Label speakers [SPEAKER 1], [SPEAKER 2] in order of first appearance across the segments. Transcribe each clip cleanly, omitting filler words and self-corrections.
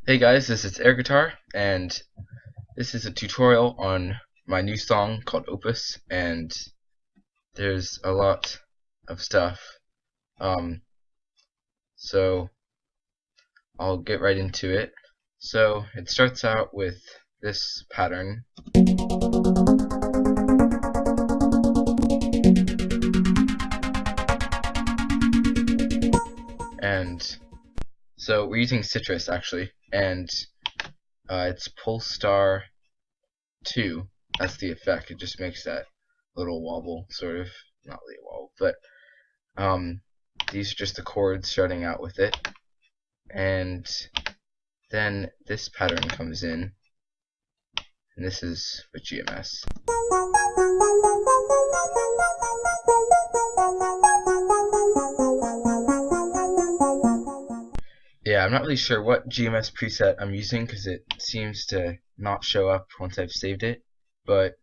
[SPEAKER 1] Hey guys, this is air guitar, and this is a tutorial on my new song called Opus, and there's a lot of stuff. So I'll get right into it. So it starts out with this pattern. And so we're using Citrus actually, and it's Polestar 2. That's the effect. It just makes that little wobble, sort of. Not really a wobble, but these are just the chords starting out with it. And then this pattern comes in, and this is with GMS. Yeah, I'm not really sure what GMS preset I'm using because it seems to not show up once I've saved it, but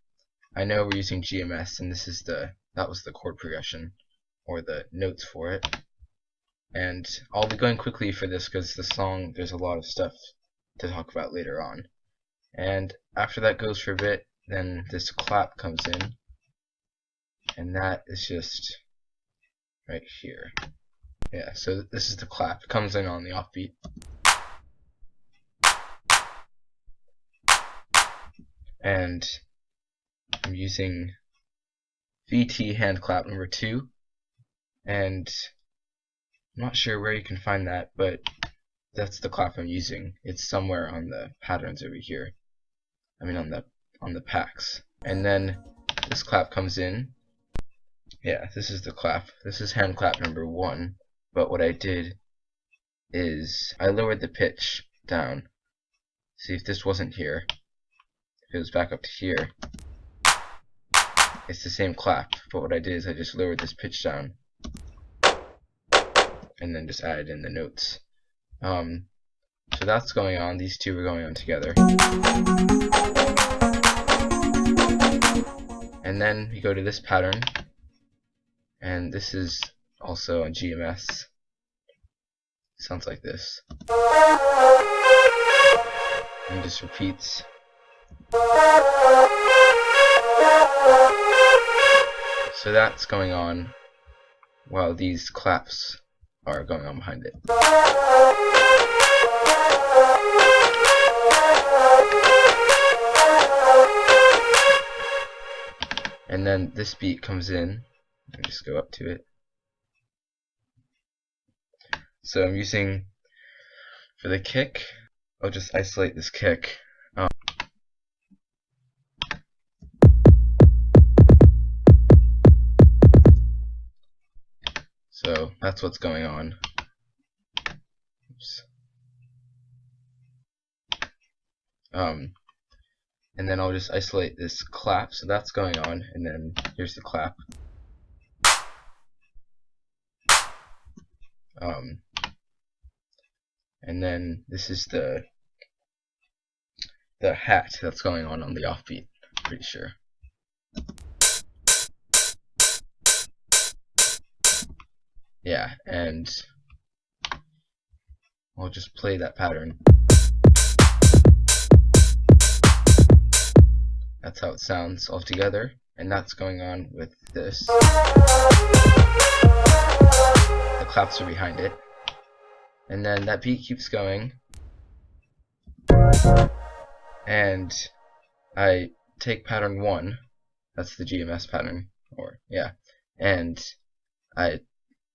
[SPEAKER 1] I know we're using GMS, and this is that was the chord progression, or the notes for it. And I'll be going quickly for this because the song, there's a lot of stuff to talk about later on. And after that goes for a bit, then this clap comes in, and that is just right here. Yeah, so this is the clap. It comes in on the offbeat. And I'm using VT hand clap number 2, and I'm not sure where you can find that, but that's the clap I'm using. It's somewhere on the patterns over here. I mean on the packs. And then this clap comes in. Yeah, this is the clap. This is hand clap number 1. But what I did is I lowered the pitch down. See, if this wasn't here, if it was back up to here, it's the same clap. But what I did is I just lowered this pitch down, and then just added in the notes. So that's going on. These two are going on together. And then we go to this pattern, and this is also on GMS. Sounds like this. And just repeats. So that's going on while these claps are going on behind it. And then this beat comes in. Let me just go up to it. So I'm using, for the kick, I'll just isolate this kick. So that's what's going on. Oops. And then I'll just isolate this clap, so that's going on, and then here's the clap. And then this is the hat that's going on the offbeat, pretty sure. Yeah, and I'll just play that pattern. That's how it sounds all together, and that's going on with this. The claps are behind it. And then that beat keeps going, and I take pattern 1, that's the GMS pattern, and I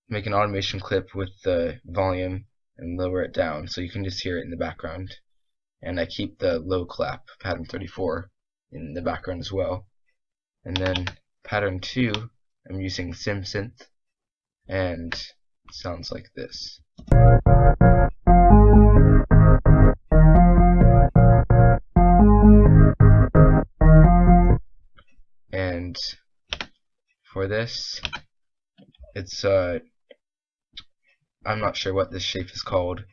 [SPEAKER 1] make an automation clip with the volume and lower it down so you can just hear it in the background. And I keep the low clap, pattern 34, in the background as well. And then pattern 2, I'm using Synth, and it sounds like this. And for this, it's I'm not sure what this shape is called.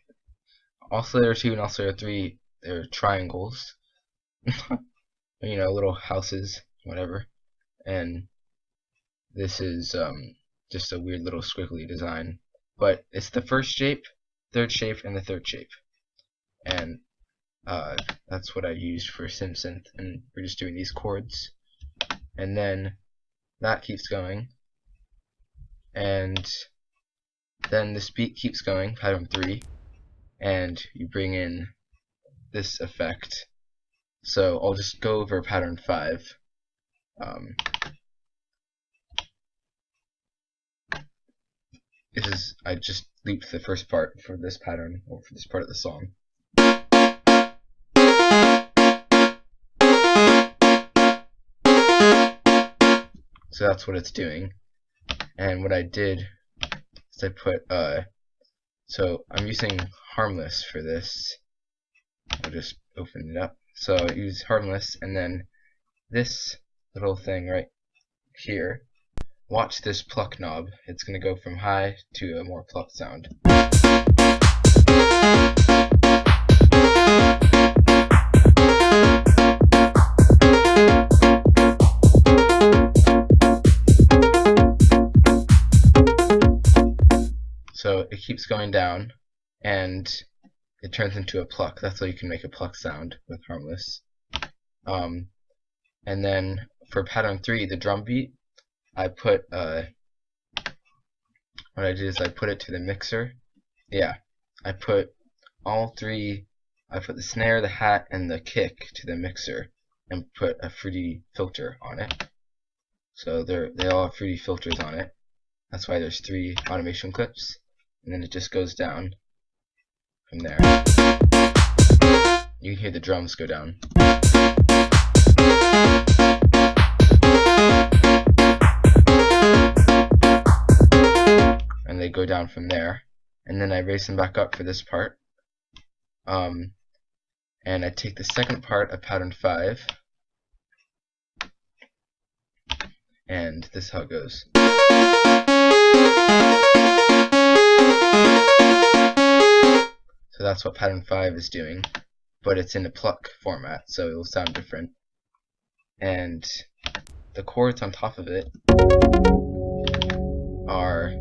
[SPEAKER 1] Oscillator 2 and Oscillator 3, they're triangles. You know, little houses, whatever. And this is just a weird little squiggly design. But it's the first shape, third shape, and the third shape. And That's what I used for Synth, and we're just doing these chords, and then that keeps going, and then this beat keeps going, pattern 3, and you bring in this effect. So I'll just go over pattern 5. I just looped the first part for this pattern, or for this part of the song. So that's what it's doing. And what I did is I put, so I'm using Harmless for this. I'll just open it up. So I use Harmless, and then this little thing right here, watch this pluck knob. It's going to go from high to a more plucked sound. So it keeps going down, and it turns into a pluck. That's how you can make a pluck sound with Harmless. And then for pattern 3, the drum beat, I put what I did is I put it to the mixer. Yeah, I put all 3. I put the snare, the hat, and the kick to the mixer, and put a fruity filter on it. So they all have fruity filters on it. That's why there's 3 automation clips, and then it just goes down from there. You can hear the drums go down. And they go down from there. And then I raise them back up for this part. And I take the second part of pattern 5, and this is how it goes. So that's what pattern 5 is doing, but it's in a pluck format, so it will sound different. And the chords on top of it are,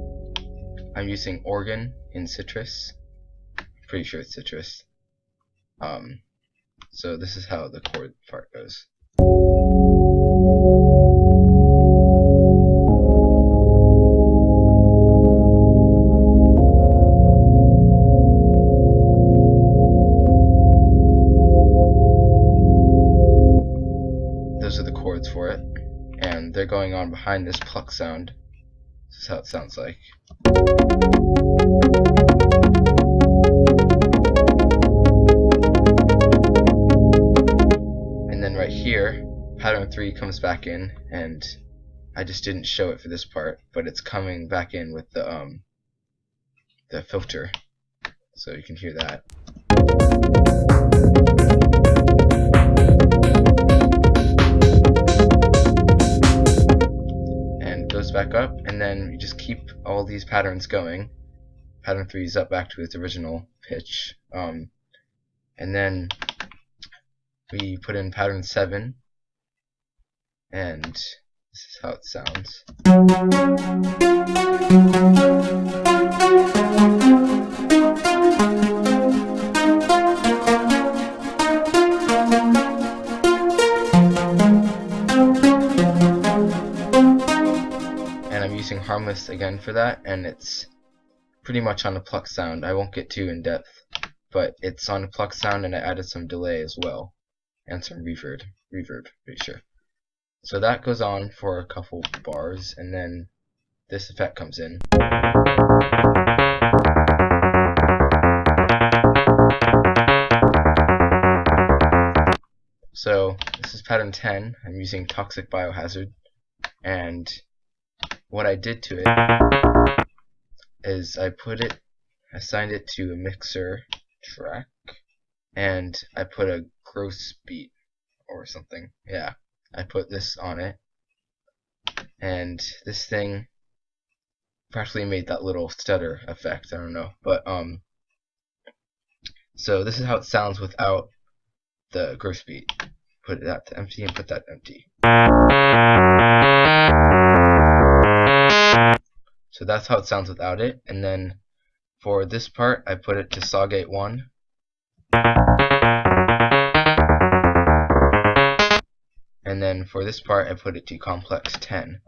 [SPEAKER 1] I'm using organ in Citrus. Pretty sure it's Citrus. So this is how the chord part goes. Those are the chords for it, and they're going on behind this pluck sound. This is how it sounds like. And then right here, pattern 3 comes back in, and I just didn't show it for this part, but it's coming back in with the filter, so you can hear that. Goes back up, and then you just keep all these patterns going. Pattern 3 is up back to its original pitch, and then we put in pattern 7, and this is how it sounds. Using Harmless again for that, and it's pretty much on a pluck sound. I won't get too in depth, but it's on a pluck sound, and I added some delay as well, and some reverb, pretty sure. So that goes on for a couple bars, and then this effect comes in. So this is pattern 10. I'm using Toxic Biohazard, and what I did to it is I assigned it to a mixer track, and I put a gross beat or something. Yeah, I put this on it, and this thing practically made that little stutter effect. I don't know, but so this is how it sounds without the gross beat. Put that to empty and put that empty. So that's how it sounds without it. And then for this part, I put it to saw gate 1. and then for this part I put it to complex 10.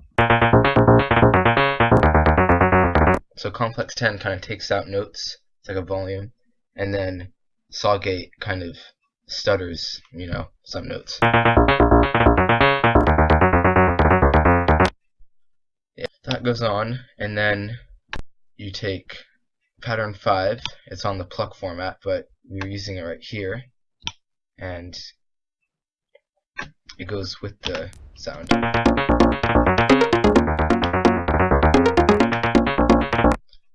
[SPEAKER 1] So complex 10 kind of takes out notes, it's like a volume, and then sawgate kind of stutters, some notes. Yeah, that goes on, and then you take pattern 5, it's on the pluck format, but we're using it right here, and it goes with the sound.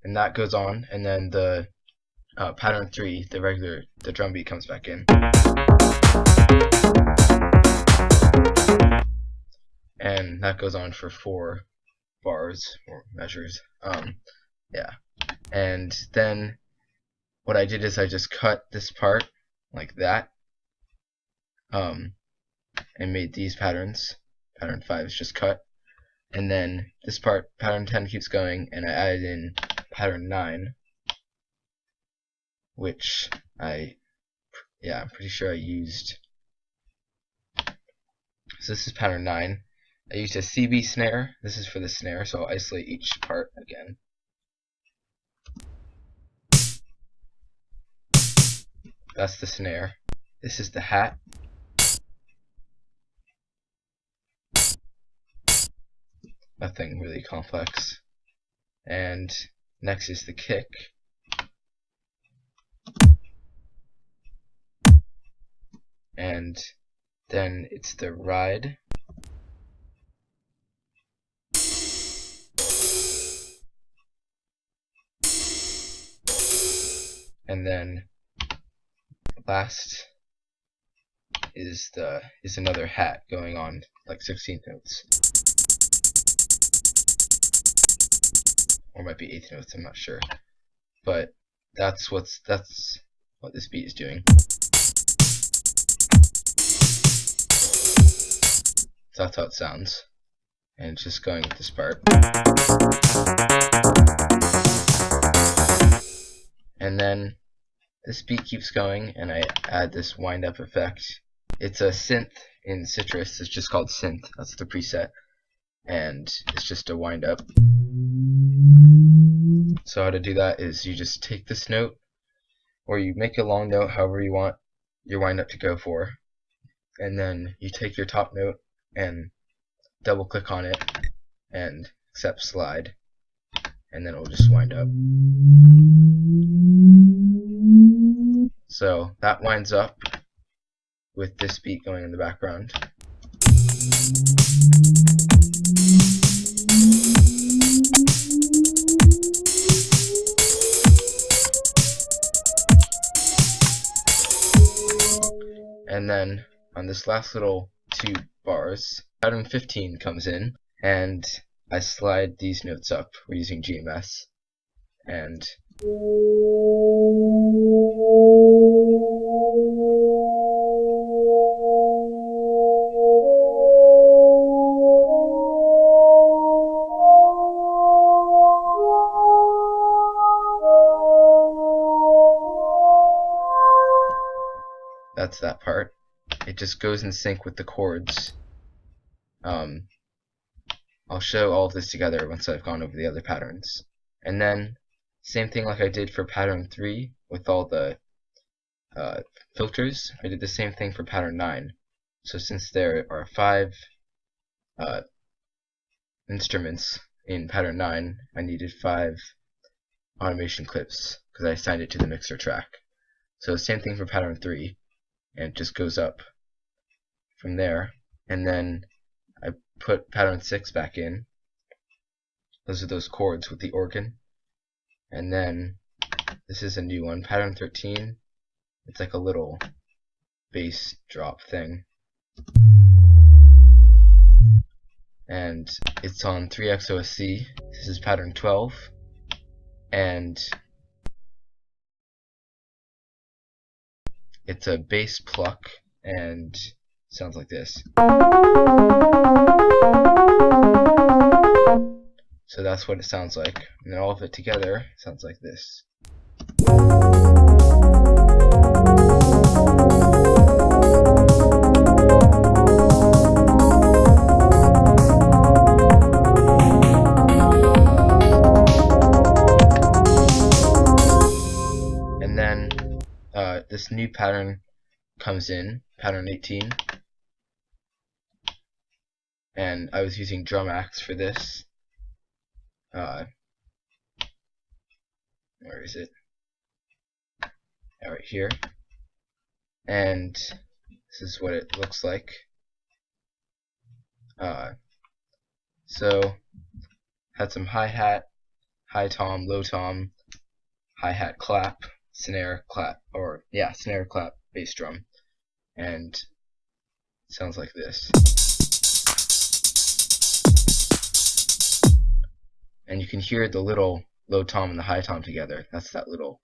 [SPEAKER 1] And that goes on, and then the pattern 3, the drum beat comes back in. And that goes on for 4 bars or measures. Yeah. And then what I did is I just cut this part like that, and made these patterns. Pattern 5 is just cut. And then this part, pattern 10, keeps going, and I added in pattern 9, which I'm pretty sure I used. So this is pattern 9. I used a CB snare. This is for the snare, so I'll isolate each part again. That's the snare. This is the hat. Nothing really complex. And next is the kick. And then it's the ride. And then last is another hat going on like 16th notes. Or it might be 8th notes, I'm not sure. But that's what this beat is doing. So that's how it sounds. And it's just going with this part. And then this beat keeps going, and I add this wind up effect. It's a synth in Citrus, it's just called Synth, that's the preset. And it's just a wind up. So how to do that is you just take this note, or you make a long note however you want your wind up to go for, and then you take your top note and double click on it and accept slide, and then it will just wind up. So that winds up with this beat going in the background. And then on this last little 2 bars, pattern 15 comes in, and I slide these notes up. We're using GMS, and that's that part. It just goes in sync with the chords. I'll show all of this together once I've gone over the other patterns. And then, same thing like I did for pattern 3 with all the filters, I did the same thing for pattern 9. So since there are 5 instruments in pattern 9, I needed 5 automation clips because I assigned it to the mixer track. So same thing for pattern 3, and it just goes up from there. And then I put pattern 6 back in. Those are those chords with the organ. And then this is a new one, pattern 13. It's like a little bass drop thing. And it's on 3XOSC. This is pattern 12. And it's a bass pluck, and sounds like this. So that's what it sounds like. And then all of it together sounds like this. new pattern comes in, pattern 18, and I was using drum axe for this. Where is it? Right here. And this is what it looks like. So had some hi-hat, high tom, low tom, hi-hat clap, snare clap, or yeah, snare clap, bass drum, and it sounds like this. And you can hear the little low tom and the high tom together. That's that little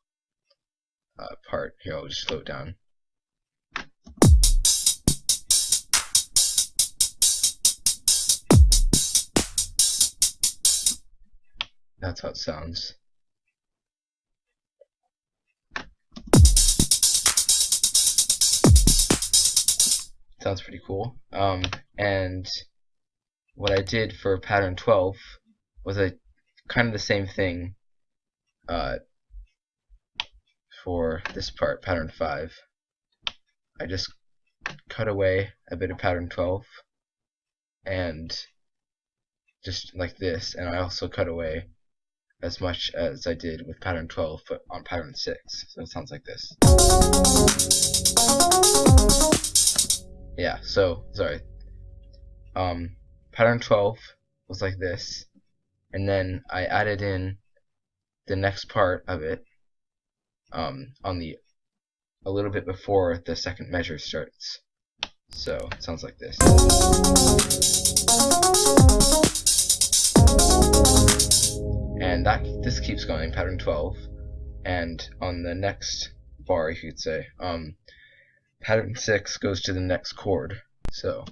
[SPEAKER 1] part. Here, I'll just slow it down. That's how it sounds. Sounds pretty cool. And what I did for pattern 12 was kind of the same thing for this part, pattern 5. I just cut away a bit of pattern 12 and just like this, and I also cut away as much as I did with pattern 12 but on pattern 6, so it sounds like this. Yeah, so sorry. Pattern 12 was like this, and then I added in the next part of it on a little bit before the second measure starts. So it sounds like this. And this keeps going, pattern 12, and on the next bar, you could say, pattern 6 goes to the next chord. So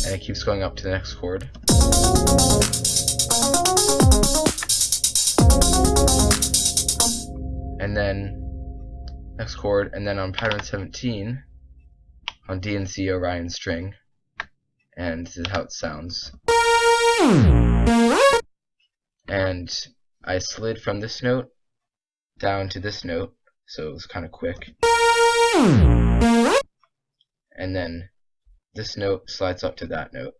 [SPEAKER 1] and it keeps going up to the next chord. And then next chord, and then on pattern 17 on D and C Orion string, and this is how it sounds. And I slid from this note down to this note, so it was kind of quick. And then this note slides up to that note.